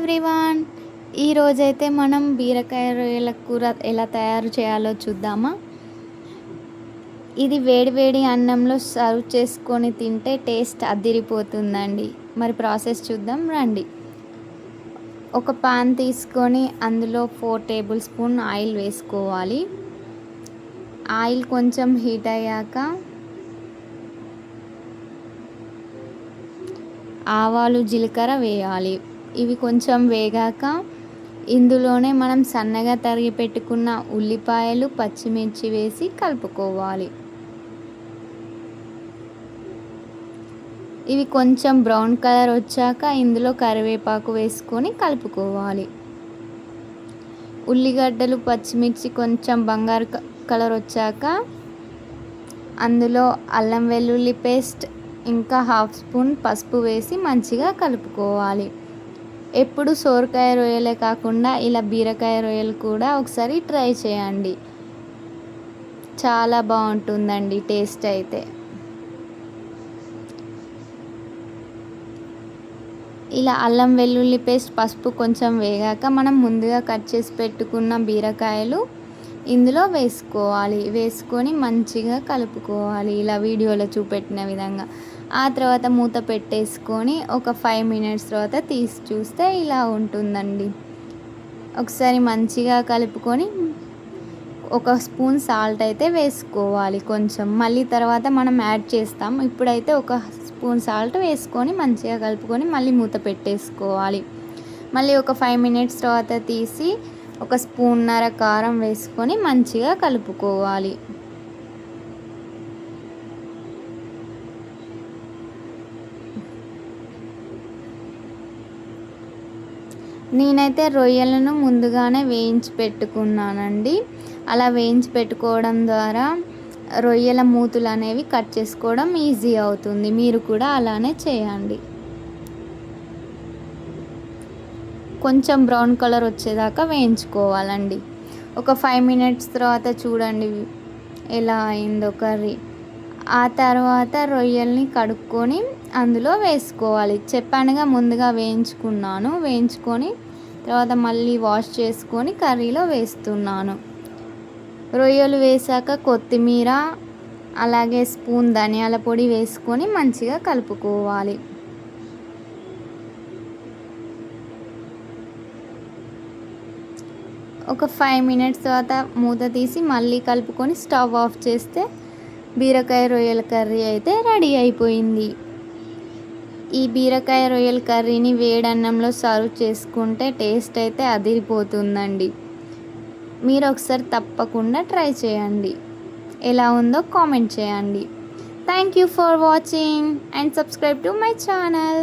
Everyone. ఈరోజైతే మనం బీరకాయ రొయ్యల కూర ఎలా తయారు చేయాలో చూద్దామా. ఇది వేడి వేడి అన్నంలో సర్వ్ చేసుకొని తింటే టేస్ట్ అదిరిపోతుందండి. మరి ప్రాసెస్ చూద్దాం రండి. ఒక పాన్ తీసుకొని అందులో 4 టేబుల్ స్పూన్ ఆయిల్ వేసుకోవాలి. ఆయిల్ కొంచెం హీట్ అయ్యాక ఆవాలు జీలకర్ర వేయాలి. ఇవి కొంచెం వేగాక ఇందులోనే మనం సన్నగా తరిగి పెట్టుకున్న ఉల్లిపాయలు పచ్చిమిర్చి వేసి కలుపుకోవాలి. ఇవి కొంచెం బ్రౌన్ కలర్ వచ్చాక ఇందులో కరివేపాకు వేసుకొని కలుపుకోవాలి. ఉల్లిగడ్డలు పచ్చిమిర్చి కొంచెం బంగారు కలర్ వచ్చాక అందులో అల్లం వెల్లుల్లి పేస్ట్ ఇంకా 1/2 స్పూన్ పసుపు వేసి మంచిగా కలుపుకోవాలి. ఎప్పుడు సోరకాయ రొయ్యలే కాకుండా ఇలా బీరకాయ రొయ్యలు కూడా ఒకసారి ట్రై చేయండి. చాలా బాగుంటుందండి టేస్ట్ అయితే. ఇలా అల్లం వెల్లుల్లి పేస్ట్ పసుపు కొంచెం వేగాక మనం ముందుగా కట్ చేసి పెట్టుకున్న బీరకాయలు ఇందులో వేసుకోవాలి. వేసుకొని మంచిగా కలుపుకోవాలి ఇలా వీడియోలో చూపెట్టిన విధంగా. ఆ తర్వాత మూత పెట్టేసుకొని ఒక 5 మినిట్స్ తర్వాత తీసి చూస్తే ఇలా ఉంటుందండి. ఒకసారి మంచిగా కలుపుకొని 1 స్పూన్ సాల్ట్ అయితే వేసుకోవాలి. కొంచెం మళ్ళీ తర్వాత మనం యాడ్ చేస్తాం. ఇప్పుడైతే 1 స్పూన్ సాల్ట్ వేసుకొని మంచిగా కలుపుకొని మళ్ళీ మూత పెట్టేసుకోవాలి. మళ్ళీ ఒక 5 మినిట్స్ తర్వాత తీసి 1 స్పూన్నర కారం వేసుకొని మంచిగా కలుపుకోవాలి. నేనైతే రొయ్యలను ముందుగానే వేయించి పెట్టుకున్నానండి. అలా వేయించి పెట్టుకోవడం ద్వారా రొయ్యల మూతులు అనేవి కట్ చేసుకోవడం ఈజీ అవుతుంది. మీరు కూడా అలానే చేయండి. కొంచెం బ్రౌన్ కలర్ వచ్చేదాకా వేయించుకోవాలండి. ఒక 5 మినిట్స్ తర్వాత చూడండి ఎలా అయిందో కర్రీ. ఆ తర్వాత రొయ్యల్ని కడుక్కొని అందులో వేసుకోవాలి. చెప్పానుగా ముందుగా వేయించుకొని తర్వాత మళ్ళీ వాష్ చేసుకొని కర్రీలో వేస్తున్నాను. రొయ్యలు వేసాక కొత్తిమీర అలాగే స్పూన్ ధనియాల పొడి వేసుకొని మంచిగా కలుపుకోవాలి. ఒక 5 మినిట్స్ తర్వాత మూత తీసి మళ్ళీ కలుపుకొని స్టవ్ ఆఫ్ చేస్తే బీరకాయ రొయ్యల కర్రీ అయితే రెడీ అయిపోయింది. ఈ బీరకాయ రొయ్యల కర్రీని వేడన్నంలో సర్వ్ చేసుకుంటే టేస్ట్ అయితే అదిరిపోతుందండి. మీరు ఒకసారి తప్పకుండా ట్రై చేయండి. ఎలా ఉందో కామెంట్ చేయండి. Thank you for watching and subscribe to my channel.